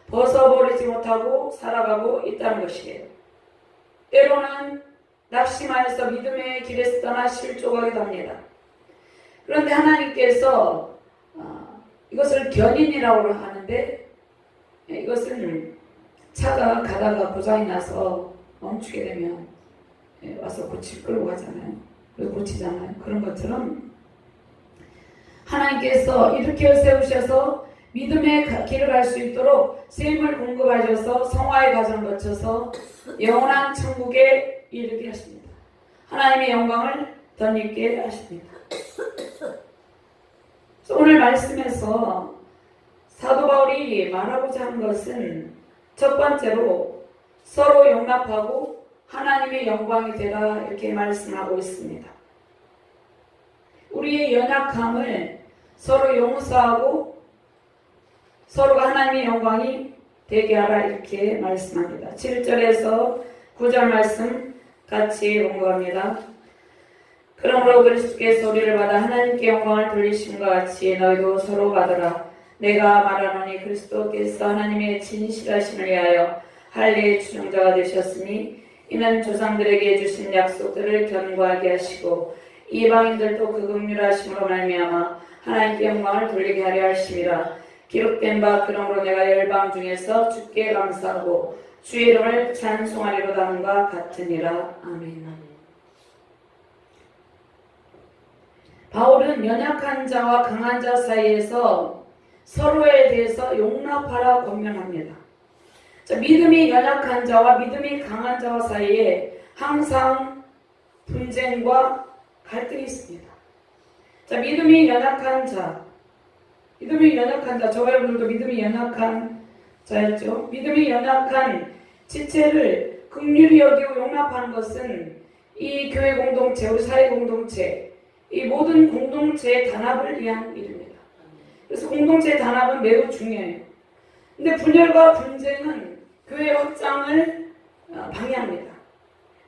벗어버리지 못하고 살아가고 있다는 것이에요. 때로는 낙심하여서 믿음의 길에서 떠나 실족하기도 합니다. 그런데 하나님께서 이것을 견인이라고 하는데, 이것은 차가 가다가 고장이 나서 멈추게 되면 와서 끌고 가잖아요. 그리고 고치잖아요. 그런 것처럼 하나님께서 일으켜 세우셔서 믿음의 길을 갈 수 있도록 셈을 공급하셔서 성화의 과정을 거쳐서 영원한 천국에 이르게 하십니다. 하나님의 영광을 덧입게 하십니다. 오늘 말씀에서 사도 바울이 말하고자 하는 것은 첫 번째로 서로 용납하고 하나님의 영광이 되라, 이렇게 말씀하고 있습니다. 우리의 연약함을 서로 용서하고 서로가 하나님의 영광이 되게 하라, 이렇게 말씀합니다. 7절에서 9절 말씀 같이 공부합니다. 그러므로 그리스도께서 우리를 받아 하나님께 영광을 돌리심과 같이 너희도 서로 받으라. 내가 말하노니 그리스도께서 하나님의 진실하심을 위하여 할례의 추종자가 되셨으니 이는 조상들에게 주신 약속들을 견고하게 하시고 이방인들도 그 긍휼하심으로 말미암아 하나님께 영광을 돌리게 하려 하심이라. 기록된 바 그러므로 내가 열방 중에서 주께 감사하고 주의 이름을 찬송하리로다 함과 같으니라. 아멘. 바울은 연약한 자와 강한 자 사이에서 서로에 대해서 용납하라 권면합니다. 믿음이 연약한 자와 믿음이 강한 자와 사이에 항상 분쟁과 갈등이 있습니다. 믿음이 연약한 자, 저와 여러분들도 믿음이 연약한 자였죠. 믿음이 연약한 지체를 긍휼히 여기고 용납하는 것은 이 교회 공동체, 우리 사회 공동체, 이 모든 공동체의 단합을 위한 일입니다. 그래서 공동체의 단합은 매우 중요해요. 근데 분열과 분쟁은 교회 확장을 방해합니다.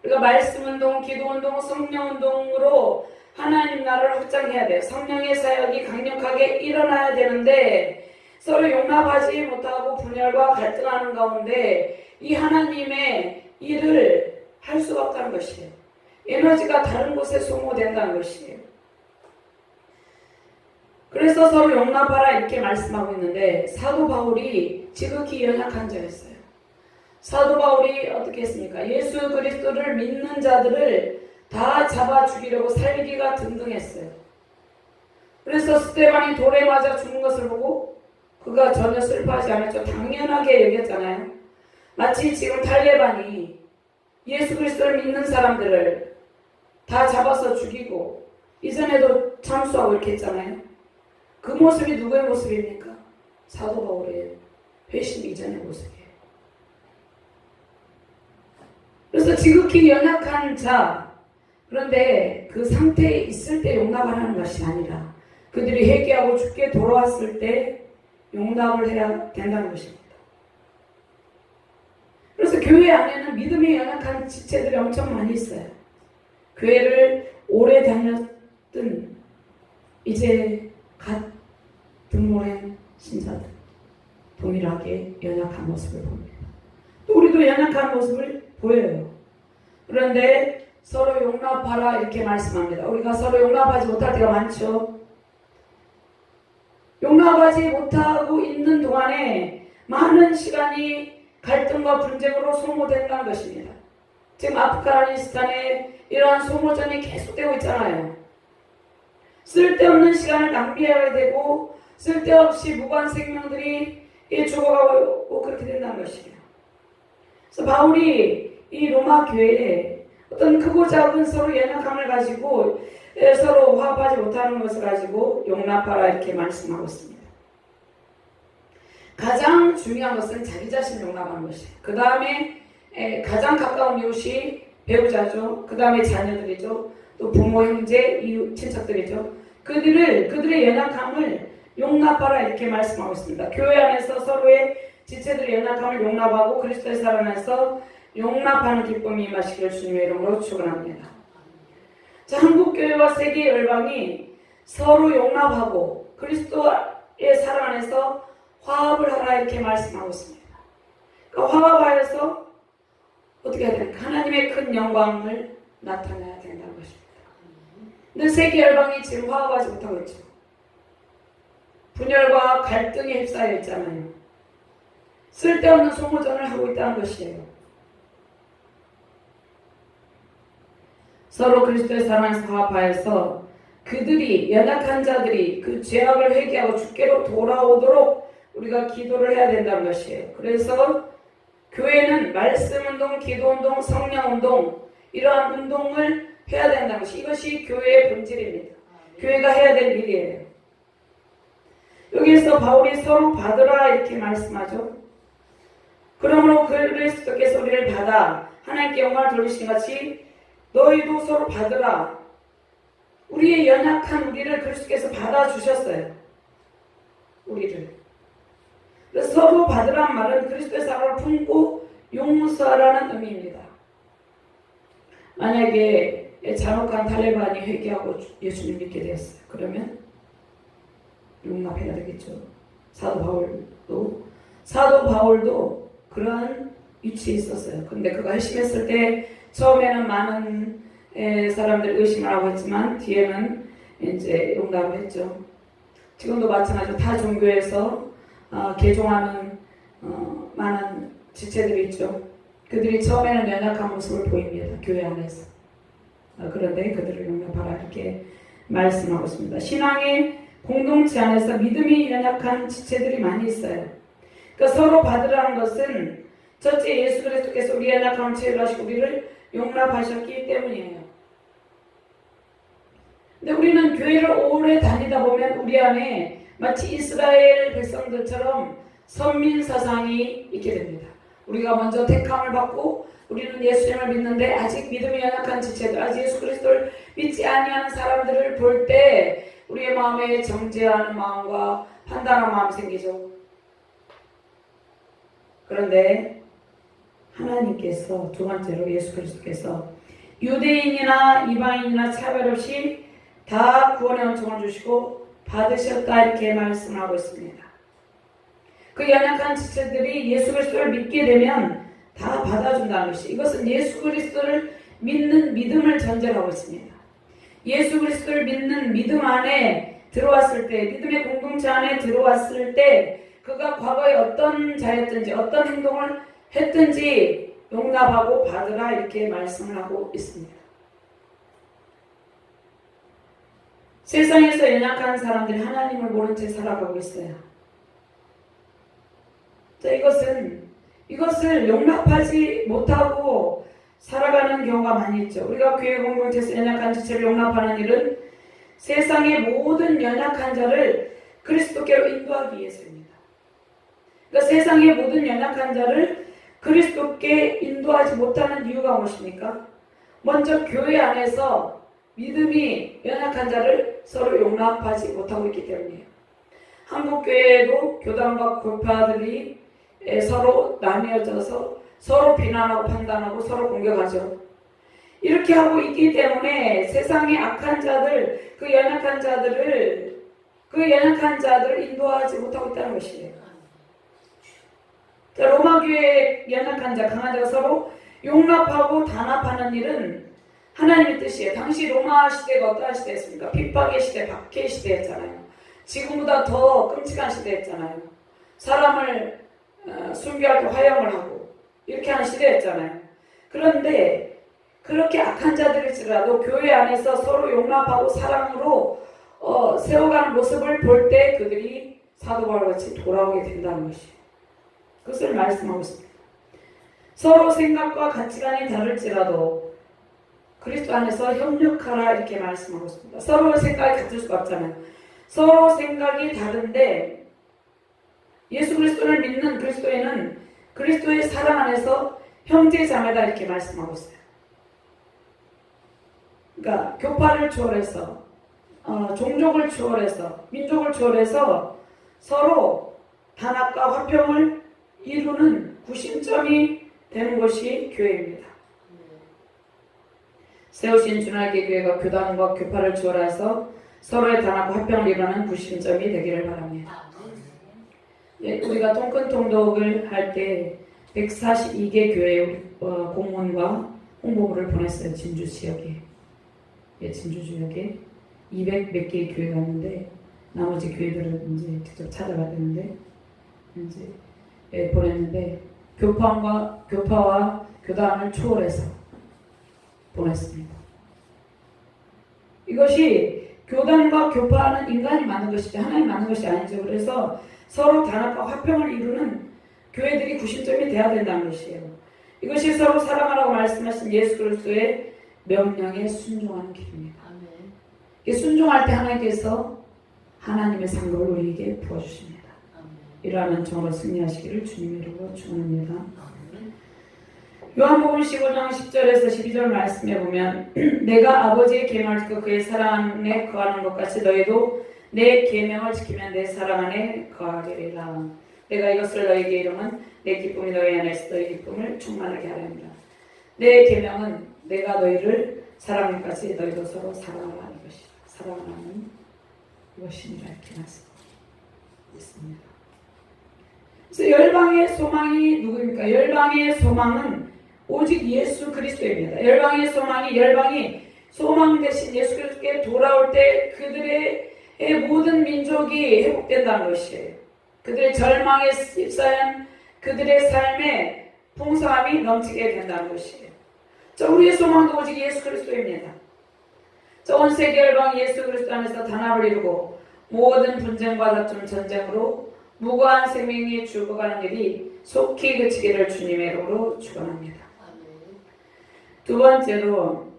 우리가 말씀운동, 기도운동, 성령운동으로 하나님 나라를 확장해야 돼요. 성령의 사역이 강력하게 일어나야 되는데 서로 용납하지 못하고 분열과 갈등하는 가운데 이 하나님의 일을 할 수가 없다는 것이에요. 에너지가 다른 곳에 소모된다는 것이에요. 그래서 서로 용납하라, 이렇게 말씀하고 있는데 사도 바울이 지극히 연약한 자였어요. 사도 바울이 어떻게 했습니까? 예수 그리스도를 믿는 자들을 다 잡아 죽이려고 살기가 등등했어요. 그래서 스데반이 돌에 맞아 죽는 것을 보고 그가 전혀 슬퍼하지 않았죠. 당연하게 여겼잖아요. 마치 지금 탈레반이 예수 그리스도를 믿는 사람들을 다 잡아서 죽이고 이전에도 참수하고 이렇게 했잖아요. 그 모습이 누구의 모습입니까? 사도 바울의 회심 이전의 모습이에요. 그래서 지극히 연약한 자, 그런데 그 상태에 있을 때 용납을 하는 것이 아니라 그들이 회개하고 죽게 돌아왔을 때 용납을 해야 된다는 것입니다. 그래서 교회 안에는 믿음이 연약한 지체들이 엄청 많이 있어요. 교회를 오래 다녔던 이제 갓 등록한 신자들 동일하게 연약한 모습을 봅니다. 또 우리도 연약한 모습을 보여요. 그런데 서로 용납하라, 이렇게 말씀합니다. 우리가 서로 용납하지 못할 때가 많죠. 용납하지 못하고 있는 동안에 많은 시간이 갈등과 분쟁으로 소모된다는 것입니다. 지금 아프가니스탄에 이러한 소모전이 계속되고 있잖아요. 쓸데없는 시간을 낭비해야 되고 쓸데없이 무고한 생명들이 죽어가고 그렇게 된다는 것이에요. 그래서 바울이 이 로마 교회에 어떤 크고 작은 서로 연약함을 가지고 서로 화합하지 못하는 것을 가지고 용납하라, 이렇게 말씀하고 있습니다. 가장 중요한 것은 자기 자신을 용납하는 것이에요. 그 다음에 가장 가까운 이웃이 배우자죠. 그 다음에 자녀들이죠. 또 부모, 형제, 이웃, 친척들이죠. 그들의 연약함을 용납하라, 이렇게 말씀하고 있습니다. 교회 안에서 서로의 지체들의 연약함을 용납하고 그리스도의 사랑 안에서 용납하는 기쁨이 임하시기를 주님의 이름으로 축원합니다. 자, 한국교회와 세계 열방이 서로 용납하고 그리스도의 사랑 안에서 화합을 하라, 이렇게 말씀하고 있습니다. 그러니까 화합하여서 어떻게 해야 됩니까? 하나님의 큰 영광을 나타내야 된다는 것입니다. 근데 세계 열방이 지금 화합하지 못하고 있죠. 분열과 갈등에 휩싸여 있잖아요. 쓸데없는 소모전을 하고 있다는 것이에요. 서로 그리스도의 사랑에서 화합하여서 그들이 연약한 자들이 그 죄악을 회개하고 주께로 돌아오도록 우리가 기도를 해야 된다는 것이에요. 그래서 교회는 말씀운동, 기도운동, 성령운동 이러한 운동을 해야 된다는 것이 이것이 교회의 본질입니다. 교회가 해야 될 일이에요. 여기에서 바울이 서로 받으라 이렇게 말씀하죠. 그러므로 그리스도께서 우리를 받아 하나님께 영광을 돌리신 같이 너희도 서로 받으라. 우리의 연약한 우리를 그리스도께서 받아주셨어요. 우리를. 그래서 서로 받으란 말은 그리스도의 사랑을 품고 용서하라는 의미입니다. 만약에 잔혹한 탈레반이 회개하고 예수님 믿게 되었어요. 그러면 용납해야 되겠죠. 사도 바울도 그러한 위치에 있었어요. 근데 그가 회심했을 때 처음에는 많은 사람들 의심을 하고 했지만 뒤에는 이제 용납을 했죠. 지금도 마찬가지로 타 종교에서 개종하는 많은 지체들이 있죠. 그들이 처음에는 연약한 모습을 보입니다. 교회 안에서. 그런데 그들을 용납하라 이렇게 말씀하고 있습니다. 신앙의 공동체 안에서 믿음이 연약한 지체들이 많이 있어요. 그러니까 서로 받으라는 것은 첫째 예수 그리스도께서 우리의 연약함을 채울하시고 우리를 용납하셨기 때문이에요. 근데 우리는 교회를 오래 다니다 보면 우리 안에 마치 이스라엘 백성들처럼 선민사상이 있게 됩니다. 우리가 먼저 택함을 받고 우리는 예수님을 믿는데 아직 믿음이 연약한 지체들, 아직 예수 그리스도를 믿지 아니하는 사람들을 볼 때 우리의 마음에 정죄하는 마음과 판단하는 마음이 생기죠. 그런데 하나님께서 두 번째로 예수 그리스도께서 유대인이나 이방인이나 차별 없이 다 구원의 은총을 주시고 받으셨다 이렇게 말씀하고 있습니다. 그 연약한 지체들이 예수 그리스도를 믿게 되면 다 받아준다는 것이 이것은 예수 그리스도를 믿는 믿음을 전제로 하고 있습니다. 예수 그리스도를 믿는 믿음 안에 들어왔을 때 믿음의 공동체 안에 들어왔을 때 그가 과거에 어떤 자였든지 어떤 행동을 했든지 용납하고 받으라 이렇게 말씀을 하고 있습니다. 세상에서 연약한 사람들이 하나님을 모른 채 살아가고 있어요. 자, 이것을 용납하지 못하고 살아가는 경우가 많이 있죠. 우리가 교회 공동체에서 연약한 지체를 용납하는 일은 세상의 모든 연약한 자를 그리스도께로 인도하기 위해서입니다. 그러니까 세상의 모든 연약한 자를 그리스도께 인도하지 못하는 이유가 무엇입니까? 먼저 교회 안에서 믿음이 연약한 자를 서로 용납하지 못하고 있기 때문이에요. 한국교회에도 교단과 골파들이 서로 나뉘어져서 서로 비난하고 판단하고 서로 공격하죠. 이렇게 하고 있기 때문에 세상의 악한 자들, 그 연약한 자들을 인도하지 못하고 있다는 것이에요. 자, 로마교회의 연약한 자, 강한 자가 서로 용납하고 단합하는 일은 하나님의 뜻이에요. 당시 로마 시대가 어떠한 시대였습니까? 핍박의 시대, 박해의 시대였잖아요. 지금보다 더 끔찍한 시대였잖아요. 사람을 순교할 때 화형을 하고 이렇게 하는 시대였잖아요. 그런데 그렇게 악한 자들일지라도 교회 안에서 서로 용납하고 사랑으로 세워가는 모습을 볼 때 그들이 사도 바울같이 돌아오게 된다는 것이에요. 그것을 말씀하고 있습니다. 서로 생각과 가치관이 다를지라도 그리스도 안에서 협력하라 이렇게 말씀하고 있습니다. 서로 생각이 같을 수가 없잖아요. 서로 생각이 다른데 예수 그리스도를 믿는 그리스도인은 그리스도의 사랑 안에서 형제 자매다 이렇게 말씀하고 있어요. 그러니까 교파를 초월해서 종족을 초월해서 민족을 초월해서 서로 단합과 화평을 이루는 구심점이 되는 것이 교회입니다. 세우신 주날개 교회가 교단과 교파를 초월해서 서로의 단합과 화평을 이루는 구심점이 되기를 바랍니다. 예, 우리가 통큰 통독을 할 때 142개 교회 공무원과 홍보부를 보냈어요. 진주 지역에. 예, 진주 지역에 200 몇 개의 교회가 있는데 나머지 교회들은 이제 직접 찾아가야 되는데 이제 예, 보냈는데 교파와 교단을 초월해서 보냈습니다. 이것이 교단과 교파는 인간이 만든 것이지 하나님 만든 것이 아니죠. 그래서 서로 단합과 화평을 이루는 교회들이 구심점이 되어야 된다는 것이에요. 이것이 서로 사랑하라고 말씀하신 예수 그리스도의 명령에 순종하는 길입니다. 아멘. 순종할 때 하나님께서 하나님의 상급을 우리에게 부어주십니다. 이러한 정으로 승리하시기를 주님의 이름으로 축원합니다. 요한복음 15장 10절에서 12절 말씀에 보면 내가 아버지의 계명을 지켜 그의 사랑 안에 거하는 것 같이 너희도 내 계명을 지키면 내 사랑 안에 거하리라. 내가 이것을 너희에게 이루면 내 기쁨이 너희 안에 있어 너희 기쁨을 충만하게 하렵니다. 내 계명은 내가 너희를 사랑하는 것 같이 너희도 서로 사랑하라 이것이다. 사랑하는 이것이니라 이렇게 말씀했습니다. 그래서 열방의 소망이 누구입니까? 열방의 소망은 오직 예수 그리스도입니다. 열방이 소망 대신 예수 그리스도께 돌아올 때 그들의 모든 민족이 회복된다는 것이에요. 그들의 절망에 휩싸인 그들의 삶에 풍성함이 넘치게 된다는 것이에요. 우리의 소망도 오직 예수 그리스도입니다. 온 세계 열방이 예수 그리스도 안에서 단합을 이루고 모든 분쟁과 다툼 전쟁으로 무고한 생명이 죽어가는 일이 속히 그치기를 주님의 이름으로 축원합니다. 두 번째로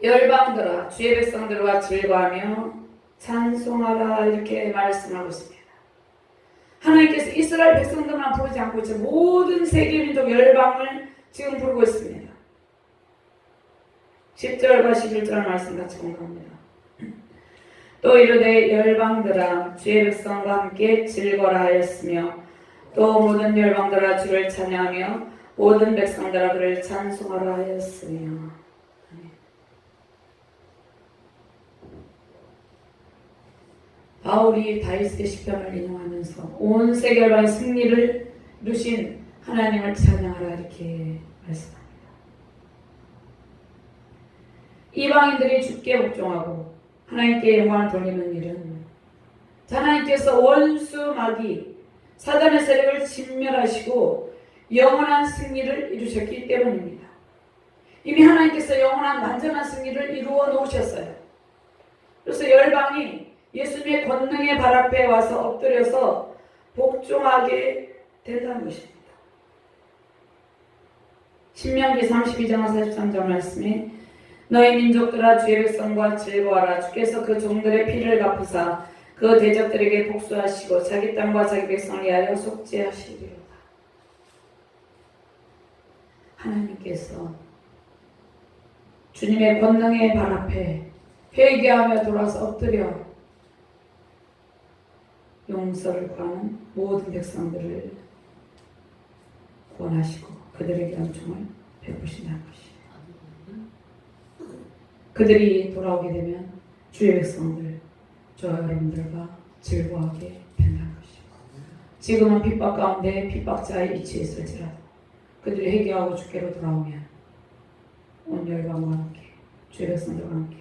열방들아 주의 백성들과 즐거하며 찬송하라 이렇게 말씀하고 있습니다. 하나님께서 이스라엘 백성들만 부르지 않고 있죠. 모든 세계 민족 열방을 지금 부르고 있습니다. 10절과 11절 말씀 같이 공부합니다. 또 이르되 열방들아 주의 백성과 함께 즐거라 하였으며 또 모든 열방들아 주를 찬양하며 모든 백성들아 그를 찬송하라 하였으며. 바울이 다윗의 시편을 인용하면서 온 세계 열방의 승리를 이루신 하나님을 찬양하라 이렇게 말씀합니다. 이방인들이 주께 복종하고 하나님께 영광을 돌리는 일은 하나님께서 원수 마귀 사단의 세력을 진멸하시고 영원한 승리를 이루셨기 때문입니다. 이미 하나님께서 영원한 완전한 승리를 이루어 놓으셨어요. 그래서 열방이 예수님의 권능의 발 앞에 와서 엎드려서 복종하게 된다는 것입니다. 신명기 32장 43절 말씀에 너희 민족들아 주의 백성과 즐거워하라. 주께서 그 종들의 피를 갚으사 그 대적들에게 복수하시고 자기 땅과 자기 백성을 위하여 속죄하시리로다. 하나님께서 주님의 권능의 발 앞에 회개하며 돌아서 엎드려 용서를 구하는 모든 백성들을 구원하시고 그들에게 은총을 베푸신다는 것이에요. 그들이 돌아오게 되면 주의 백성들, 저와 여러분들과 즐거워하게 된다는 것이에요. 지금은 핍박 가운데 핍박자의 위치에 있을지라도 그들이 회개하고 주께로 돌아오면 온 열방과 함께 주의 백성들과 함께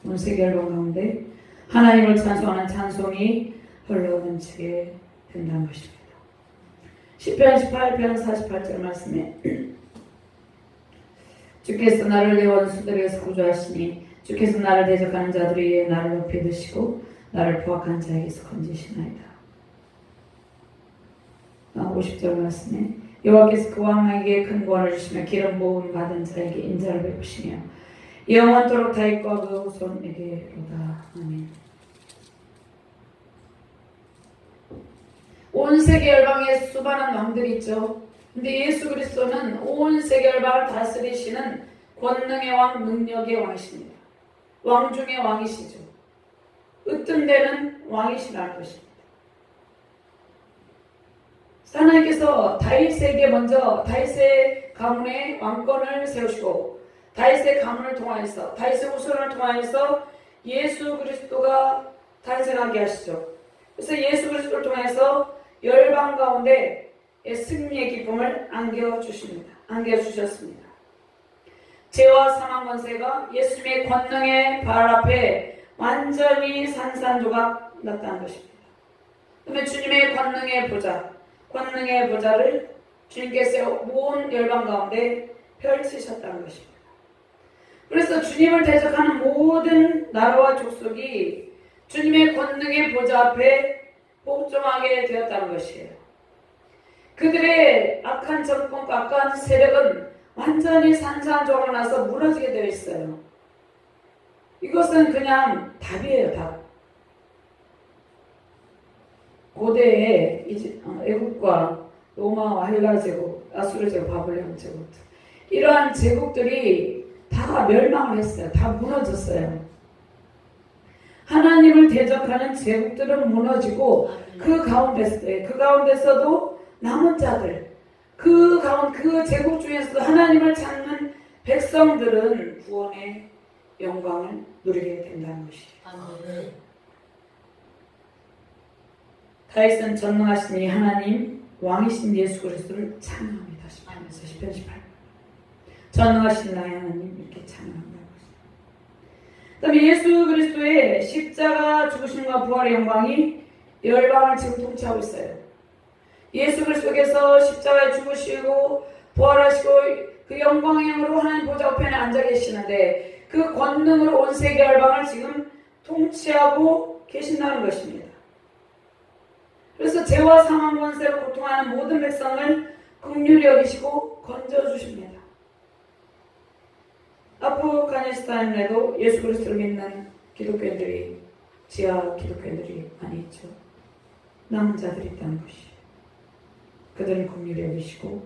온 세계 열방 가운데 하나님을 찬송하는 찬송이 흘러넘치게 된다는 것입니다. 시편 18편 48절 말씀에 주께서 나를 내 원수들에게서 구조하시니 주께서 나를 대적하는 자들 위에 나를 높이 드시고 나를 포악한 자에게서 건지시나이다. 50절 말씀에 여호와께서 그 왕에게 큰 구원을 주시며 기름 부음 받은 자에게 인자를 베푸시며 영원토록 다윗과 그 후손에게로다. 아멘. 온 세계 열방에 수많은 왕들이 있죠. 근데 예수 그리스도는 온 세계 열방을 다스리시는 권능의 왕, 능력의 왕이십니다. 왕 중의 왕이시죠. 으뜸되는 왕이시라는 것입니다. 하나님께서 다윗에게 먼저 다윗의 가문에 왕권을 세우시고 다윗의 가문을 통하여서 다윗의 후손을 통하여서 예수 그리스도가 탄생하게 하시죠. 그래서 예수 그리스도를 통해서 열방 가운데 승리의 기쁨을 안겨주셨습니다. 죄와 사망 권세가 예수님의 권능의 발 앞에 완전히 산산조각 났다는 것입니다. 그러면 주님의 권능의 보좌를 주님께서 온 열방 가운데 펼치셨다는 것입니다. 그래서 주님을 대적하는 모든 나라와 족속이 주님의 권능의 보좌 앞에 복종하게 되었다는 것이에요. 그들의 악한 정권과 악한 세력은 완전히 산산조각 나서 무너지게 되어 있어요. 이것은 그냥 답이에요, 답. 고대의 애국과 로마와 헬라 제국, 아수르 제국, 바벨론 제국, 이러한 제국들이 다 멸망을 했어요. 다 무너졌어요. 하나님을 대적하는 제국들은 무너지고 그 가운데서도 남은 자들, 그 제국 중에서도 하나님을 찾는 백성들은 구원의 영광을 누리게 된다는 것이에요. 다윗은 전능하신 이 하나님 왕이신 예수 그리스도를 찬양합니다. 시편에서 시편 18편. 전능하신 나의 하나님 이렇게 찬양합니다. 그다음에 예수 그리스도의 십자가 죽으심과 부활의 영광이 열방을 지금 통치하고 있어요. 예수 그리스도께서 십자가에 죽으시고 부활하시고 그 영광의 영으로 하나님 보좌 우편에 앉아 계시는데 그 권능으로 온 세계 열방을 지금 통치하고 계신다는 것입니다. 그래서 죄와 사망 권세로 고통하는 모든 백성을 긍휼히 여기시고 건져주십니다. 아프가니스탄에도 예수 그리스도를 믿는 기독교인들이, 지하 기독교인들이 많이 있죠. 남은 자들이 있다는 것이에요. 그들은 긍휼히 여기시고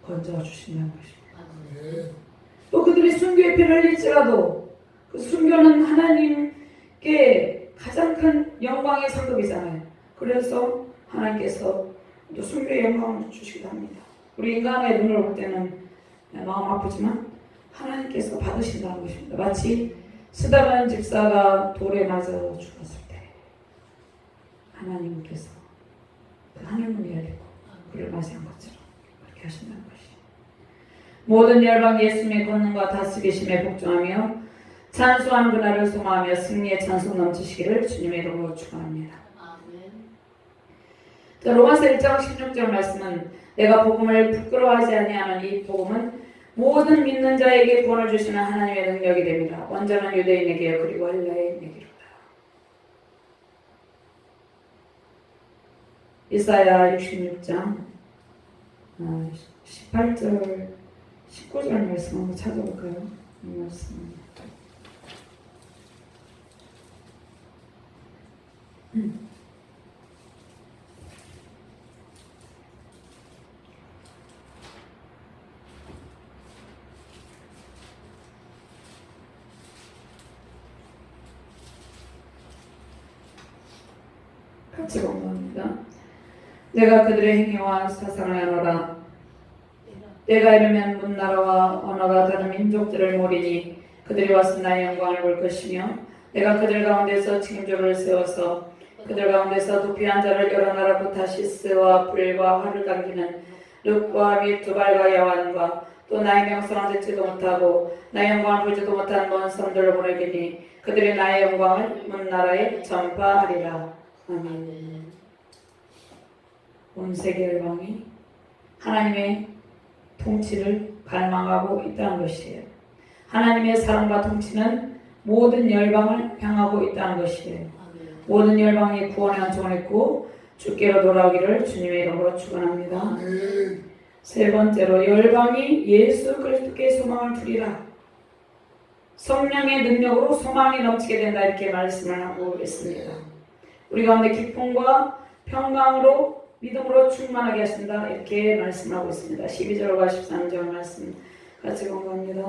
건져주신다는 것입니다. 또 그들이 순교의 피를 흘릴지라도 그 순교는 하나님께 가장 큰 영광의 상급이잖아요. 그래서 하나님께서 또 순교의 영광을 주시기도 합니다. 우리 인간의 눈으로 볼 때는 마음 아프지만 하나님께서 받으신다는 것입니다. 마치 스다반 집사가 돌에 맞아 죽었을 때 하나님께서 그 하늘문이 열리고 그를 맞이한 것처럼 그렇게 하신다는 것이에요. 모든 열방 예수님의 권능과 다스리심에 복종하며 찬송하는 그날을 소망하며 승리의 찬송 넘치시기를 주님의 이름으로 축원합니다. 로마서 1장 16절 말씀은 내가 복음을 부끄러워하지 아니하는 이 복음은 모든 믿는 자에게 구원을 주시는 하나님의 능력이 됩니다. 원자는 유대인에게요 그리고 헬라인에게로다. 이사야 66장 18절 19절 말씀 한번 찾아볼까요? 이 말씀. 같이 공부합니다. 내가 그들의 행위와 사상을 하노라. 때가 이르면 문나라와 언어가 다른 민족들을 모리니 그들이 와서 나의 영광을 볼 것이며 내가 그들 가운데서 징조를 세워서 그들 가운데서 도피한 자를 여러 나라 부타시스와 불과 활을 당기는 룻과 및 두발과 야완과 또 나의 명성을 듣지도 못하고 나의 영광을 보지도 못한 먼 선들을 보내기니 그들이 나의 영광을 문나라에 전파하리라. 아멘. 온 세계 열방이 하나님의 통치를 갈망하고 있다는 것이에요. 하나님의 사랑과 통치는 모든 열방을 향하고 있다는 것이에요. 모든 열방이 구원의 한총을 입고 주께로 돌아오기를 주님의 이름으로 축원합니다. 세 번째로 열방이 예수 그리스도께 소망을 두리라. 성령의 능력으로 소망이 넘치게 된다 이렇게 말씀을 하고 있습니다. 우리 가운데 기쁨과 평강으로 믿음으로 충만하게 하신다 이렇게 말씀하고 있습니다. 12절과 13절 말씀 같이 공부합니다.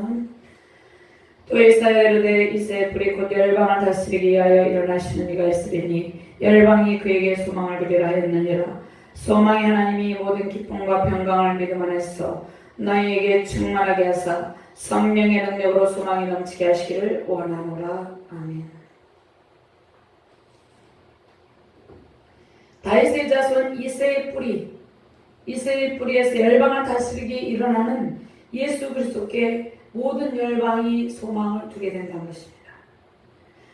또 이사야 이르되 이새 불이 곧 열방을 다스리기 위하여 일어나시는 이가 있으리니 열방이 그에게 소망을 두리라 했느니라. 소망의 하나님이 모든 기쁨과 평강을 믿음 안에서 너희에게 충만하게 하사 성령의 능력으로 소망이 넘치게 하시기를 원하노라. 아멘. 다윗의 자손 이새의 뿌리, 이스라엘 뿌리에서 열방을 다스리기 일어나는 예수 그리스도께 모든 열방이 소망을 두게 된다는 것입니다.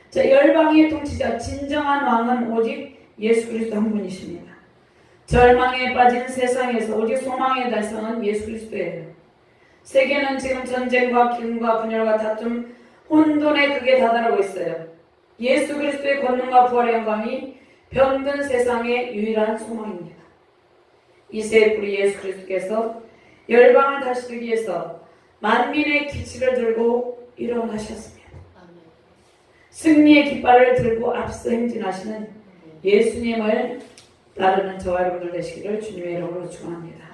자, 열방의 통치자 진정한 왕은 오직 예수 그리스도 한 분이십니다. 절망에 빠진 세상에서 오직 소망의 달성은 예수 그리스도예요. 세계는 지금 전쟁과 기근과 분열과 다툼, 혼돈의 극에 다다르고 있어요. 예수 그리스도의 권능과 부활의 영광이 병든 세상의 유일한 소망입니다. 이세의 뿌리 예수 그리스도께서 열방을 다스리기 위해서 만민의 기치를 들고 일어나셨습니다. 승리의 깃발을 들고 앞서 행진하시는 예수님을 따르는 저와 여러분들 되시기를 주님의 이름으로 축원합니다.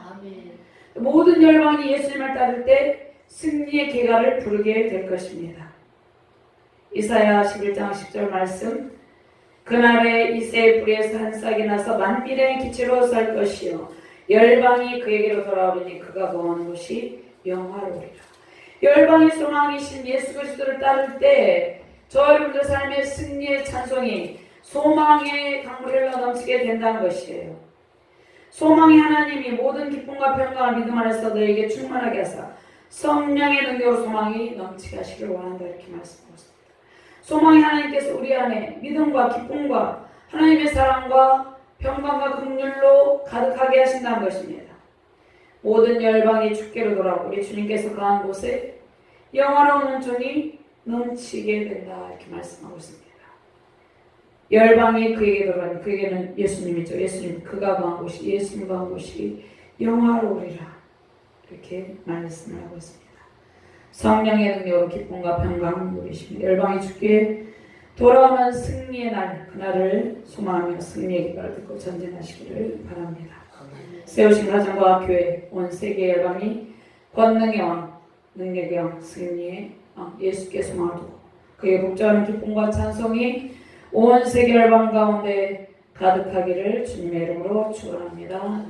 모든 열방이 예수님을 따를 때 승리의 계가를 부르게 될 것입니다. 이사야 11장 10절 말씀, 그날에 이새의 뿌리에서 한 싹이 나서 만민의 기치로 살 것이요 열방이 그에게로 돌아오리니 그가 거하는 곳이 영화로우리라. 열방의 소망이신 예수 그리스도를 따를 때 저와 여러분들 삶의 승리의 찬송이 소망의 강물이 흘러 넘치게 된다는 것이에요. 소망의 하나님이 모든 기쁨과 평강과 믿음 안에서 너에게 충만하게 하사 성령의 능력으로 소망이 넘치게 하시길 원한다, 이렇게 말씀하셨습니다. 소망의 하나님께서 우리 안에 믿음과 기쁨과 하나님의 사랑과 평강과 긍휼로 가득하게 하신다는 것입니다. 모든 열방이 주께로 돌아오고 우리 주님께서 거한 곳에 영화로운 은총이 넘치게 된다, 이렇게 말씀하고 있습니다. 열방이 그에게 돌아오니 그에게는 예수님이죠. 예수님, 그가 거한 곳이, 예수님 거한 곳이 영화로우리라, 이렇게 말씀을 하고 있습니다. 성령의 능력으로 기쁨과 평강을 누리십니다. 열방이 주께 돌아오는 승리의 날, 그날을 소망하며 승리의 깃발을 듣고 전진하시기를 바랍니다. 세우신 가정과 교회, 온 세계 열방이 권능의 왕, 능력의 왕, 승리의 왕 예수께 소망을 두고 그의 복잡한 기쁨과 찬송이 온 세계 열방 가운데 가득하기를 주님의 이름으로 축원합니다.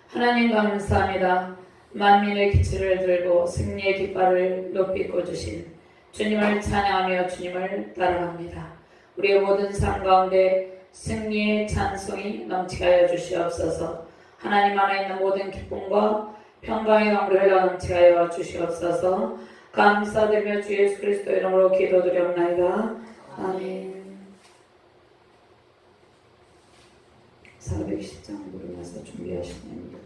하나님 감사합니다. 만민의 기치를 들고 승리의 깃발을 높이 꽂으신 주님을 찬양하며 주님을 따라갑니다. 우리의 모든 삶 가운데 승리의 찬송이 넘치게 하여 주시옵소서. 하나님 안에 있는 모든 기쁨과 평강의 강물을 흘러 넘치게 하여 주시옵소서. 감사드리며 주 예수 그리스도 이름으로 기도드리옵나이다. 아멘. 410장 부르면서 준비하시면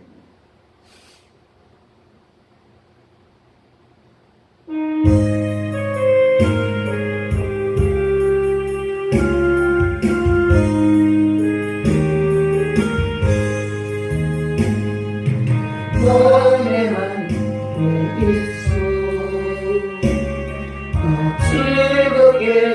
너네만 있어 즐겁게